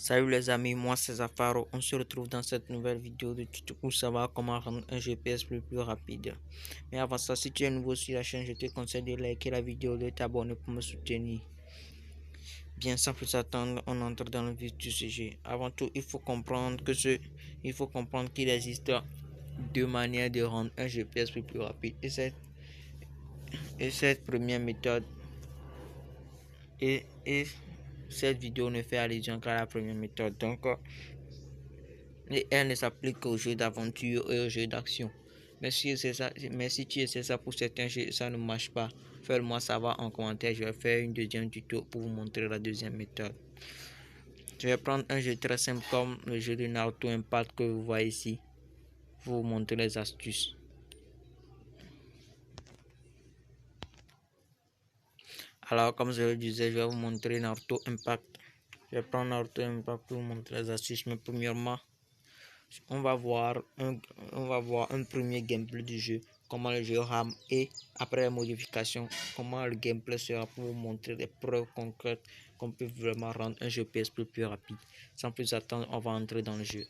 Salut les amis, moi c'est Zafaro. On se retrouve dans cette nouvelle vidéo de tuto pour savoir comment rendre un GPS plus rapide. Mais avant ça, si tu es nouveau sur la chaîne, je te conseille de liker la vidéo, de t'abonner pour me soutenir. Bien, sans plus attendre, on entre dans le vif du sujet. Avant tout, il faut comprendre qu'il existe deux manières de rendre un GPS plus rapide. Et cette première méthode et cette vidéo ne fait allusion qu'à la première méthode. Donc, et elle ne s'applique qu'aux jeux d'aventure et aux jeux d'action. Mais si tu essaies ça pour certains jeux, ça ne marche pas. Fais-le-moi savoir en commentaire. Je vais faire une deuxième tuto pour vous montrer la deuxième méthode. Je vais prendre un jeu très simple comme le jeu de Naruto Impact que vous voyez ici. Pour vous montrer les astuces. Alors, comme je le disais, je vais vous montrer Naruto Impact. Je vais prendre Naruto Impact pour vous montrer les astuces. Mais premièrement, on va voir un premier gameplay du jeu, comment le jeu rame, et après la modification, comment le gameplay sera pour vous montrer des preuves concrètes qu'on peut vraiment rendre un GPS plus rapide. Sans plus attendre, on va entrer dans le jeu.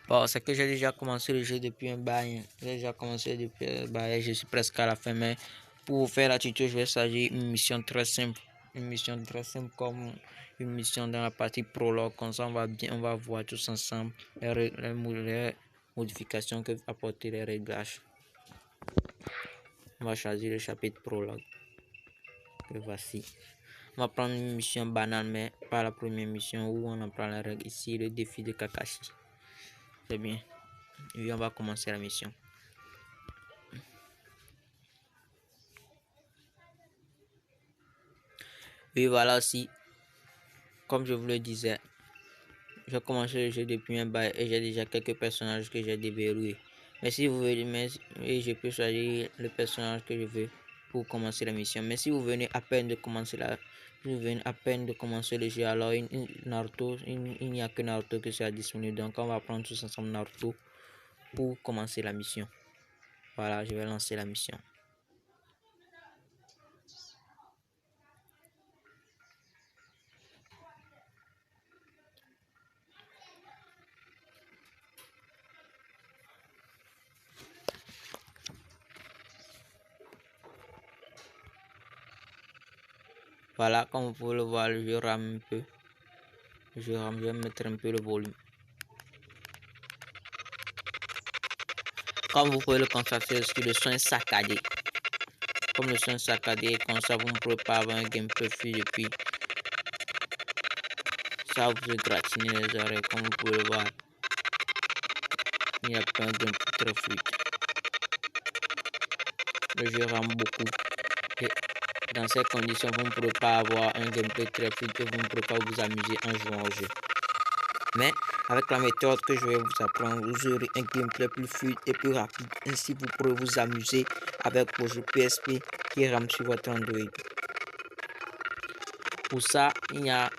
Bon, c'est que j'ai déjà commencé le jeu depuis un bail. Je suis presque à la fin, mais pour vous faire la tuto, je vais choisir une mission très simple. Une mission très simple comme une mission dans la partie prologue. Comme ça, on va voir tous ensemble les modifications que apporter les réglages. On va choisir le chapitre prologue. Que voici. On va prendre une mission banale, mais pas la première mission où on apprend les règles. Ici, le défi de Kakashi. C'est bien. Et on va commencer la mission. Et voilà aussi, comme je vous le disais, j'ai commencé le jeu depuis un bail et j'ai déjà quelques personnages que j'ai déverrouillés. Mais si vous voulez, je peux choisir le personnage que je veux pour commencer la mission. Mais si vous venez à peine de commencer le jeu, alors Naruto, il n'y a que Naruto qui sera disponible. Donc on va prendre tous ensemble Naruto pour commencer la mission. Voilà, je vais lancer la mission. Voilà, comme vous pouvez le voir, le jeu rame un peu. Je vais mettre un peu le volume. Comme vous pouvez le constater aussi, le son est saccadé. Comme le son est saccadé, comme ça vous ne pourrez pas avoir un gameplay fluide, et puis ça vous gratiner les oreilles. Comme vous pouvez le voir, il n'y a pas un gameplay très fluide. Le jeu rame beaucoup. Et dans ces conditions, vous ne pourrez pas avoir un gameplay très fluide et vous ne pourrez pas vous amuser en jouant au jeu. Mais avec la méthode que je vais vous apprendre, vous aurez un gameplay plus fluide et plus rapide. Ainsi, vous pourrez vous amuser avec vos jeux PSP qui rament sur votre Android. Pour ça, il n'y a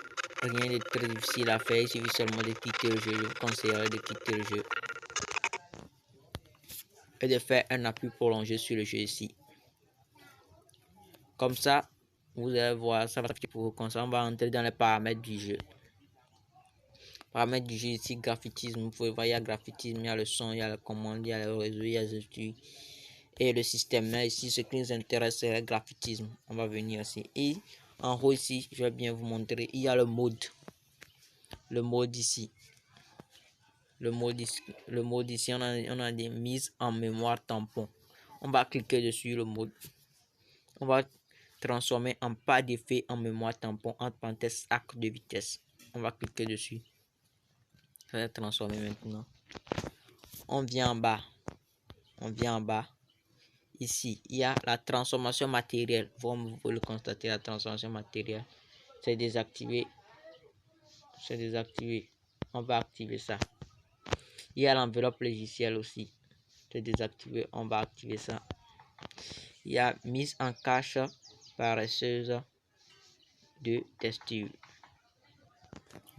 rien de très difficile à faire. Il suffit seulement de quitter le jeu. Je vous conseillerais de quitter le jeu et de faire un appui prolongé sur le jeu ici. Comme ça, vous allez voir, ça va être pour vous. Comme ça, on va entrer dans les paramètres du jeu. Paramètres du jeu ici, graphitisme. Vous pouvez voir, il y a graphitisme, il y a le son, il y a la commande, il y a le réseau, il y a les outils et le système. Là ici, ce qui nous intéresse, c'est le graphitisme. On va venir ici. Et en haut ici, je vais bien vous montrer, il y a le mode. Le mode ici. Le mode ici, on a des mises en mémoire tampon. On va cliquer dessus le mode. On va transformer en pas d'effet en mémoire tampon entre parenthèses arc de vitesse. On va cliquer dessus. Ça va transformer maintenant. On vient en bas. Ici, il y a la transformation matérielle. Vous pouvez le constater, la transformation matérielle. C'est désactivé. c'est désactivé. On va activer ça. Il y a l'enveloppe logicielle aussi. C'est désactivé. On va activer ça. Il y a mise en cache paresseuse de texture.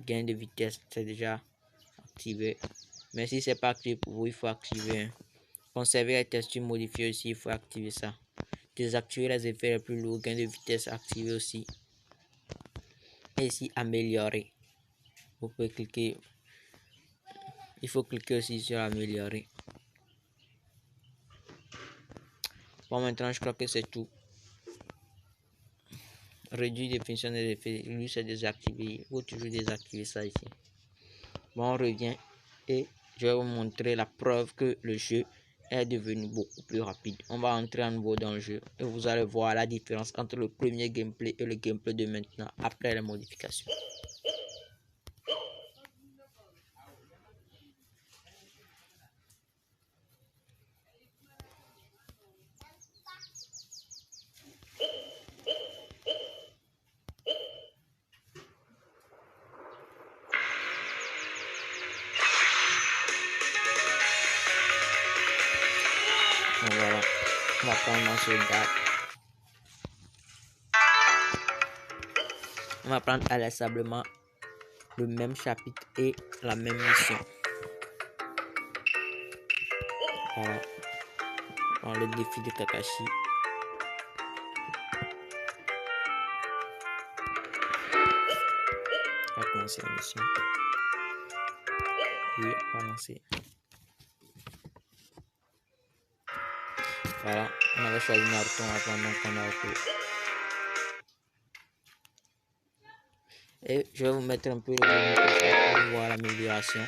Gain de vitesse, c'est déjà activé. Mais si c'est pas activé pour vous, il faut activer. Conserver les textures modifiées aussi, il faut activer ça. Désactiver les effets les plus lourds, gain de vitesse activé aussi. Et ici, améliorer. Vous pouvez cliquer. Il faut cliquer aussi sur améliorer. Bon, maintenant, je crois que c'est tout. Réduire définition des effets. Lui, c'est désactivé. Il faut toujours désactiver ça ici. Bon, on revient et je vais vous montrer la preuve que le jeu est devenu beaucoup plus rapide. On va entrer à nouveau dans le jeu et vous allez voir la différence entre le premier gameplay et le gameplay de maintenant après les modifications. Voilà, on va prendre un soldat. On va prendre inlassablement le même chapitre et la même mission. Voilà, dans le défi de Kakashi. On va commencer la mission. Oui, on va lancer. Voilà, on avait choisi Naruto, on va prendre donc Naruto. Et je vais vous mettre un peu le pour voir l'amélioration.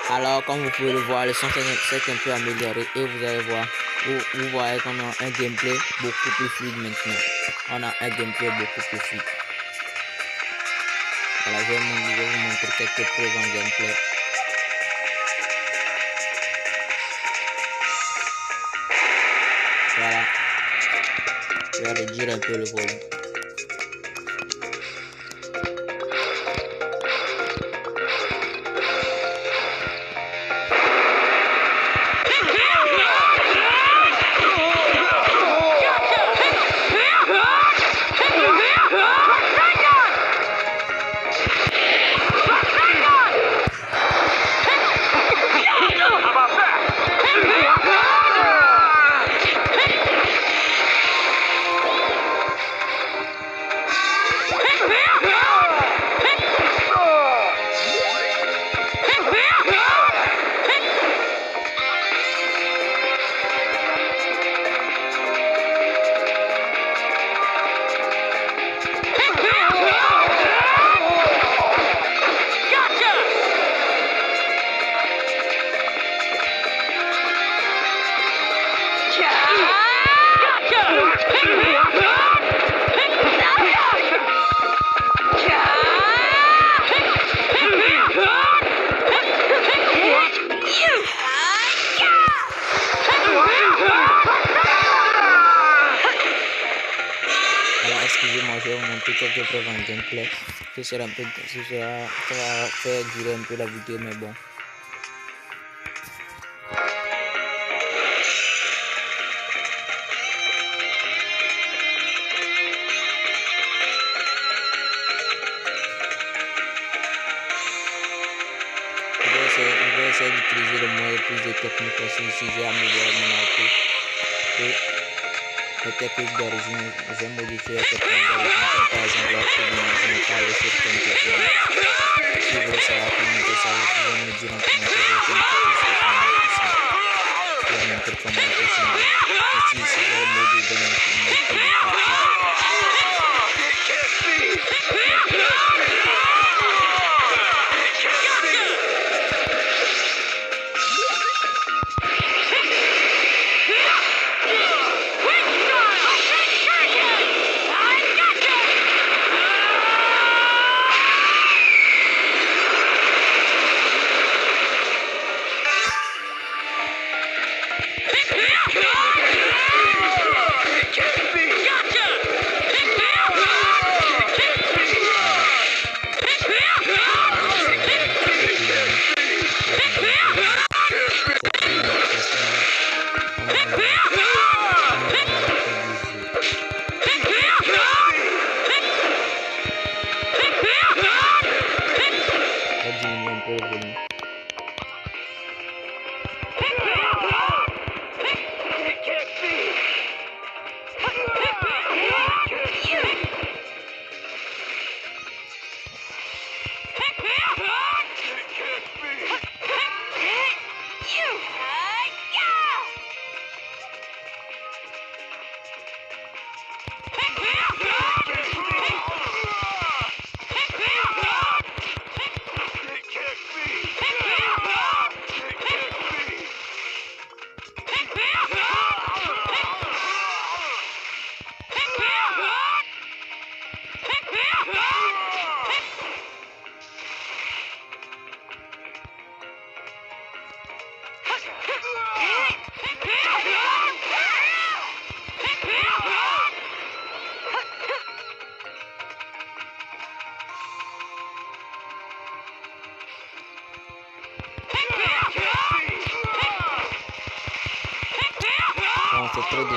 Alors, comme vous pouvez le voir, le son s'est un peu amélioré et vous allez voir, vous voyez qu'on a un gameplay beaucoup plus fluide maintenant. On a un gameplay beaucoup plus fluide. Voilà, je vais vous montrer quelques preuves en gameplay. Voilà. Je vais réduire un peu le volume. Excusez-moi, je vais vous montrer quelques preuves en gameplay. Ça va faire durer un peu la vidéo, mais bon. Je vais essayer d'utiliser le moyen plus de techniques aussi si j'ai amélioré mon auto. Et les techniques d'origine, j'ai modifié les techniques d'origine, comme par exemple la combinaison par les certaines techniques. Si vous voulez savoir comment ça, vous pouvez me dire en commentaire pour vous montrer comment on peut changer. Ici, c'est le mode de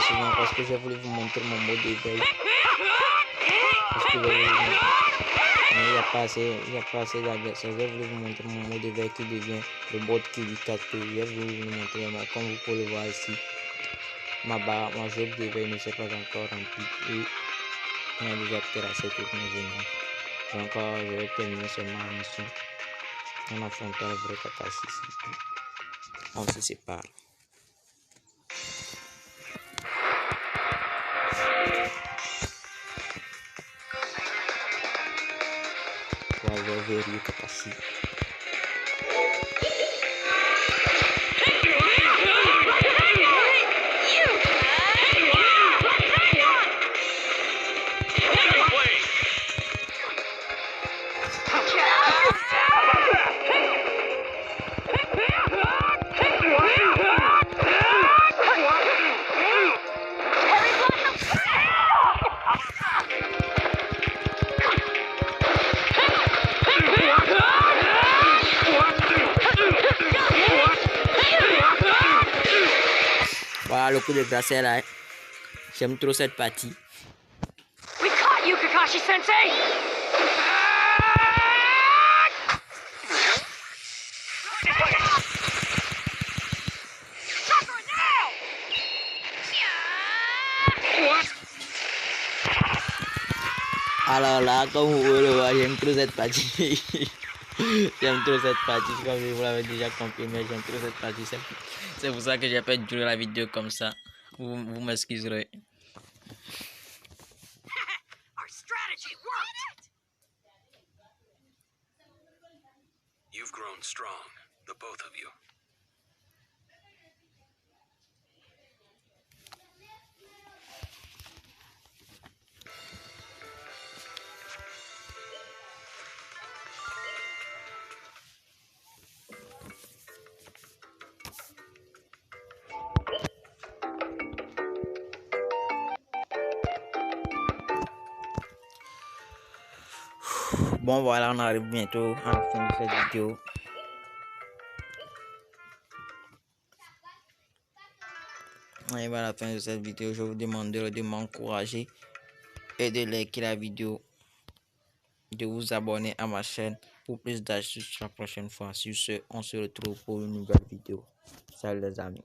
souvent parce que j'ai voulu vous montrer mon mode d'éveil. Parce que il n'y a pas assez d'adversaires. J'ai voulu vous montrer mon mode d'éveil qui devient le mode qui lui 4. J'ai voulu vous montrer, comme vous pouvez le voir ici, ma jauge d'éveil ne s'est pas encore remplie et on a déjà terrassé toutes mes ennemis. Donc je vais terminer seulement la mission en affrontant le vrai Kakashi ici. On se sépare. Voilà, je vais vérifier Kakashi. Voilà le coup de grâce est là. J'aime trop cette partie. We caught you, Kakashi Sensei! Alors là, comme vous pouvez le voir, j'aime trop cette partie. J'aime trop cette partie, comme vous l'avez déjà compris, mais j'aime trop cette partie. C'est pour ça que j'ai pas duré la vidéo comme ça. Vous m'excuserez. Our strategy worked! You've grown strong, the both of you. Bon voilà, on arrive bientôt à la fin de cette vidéo. Et voilà, à la fin de cette vidéo, je vous demanderai de m'encourager et de liker la vidéo, de vous abonner à ma chaîne pour plus d'astuces la prochaine fois. Sur ce, on se retrouve pour une nouvelle vidéo. Salut les amis.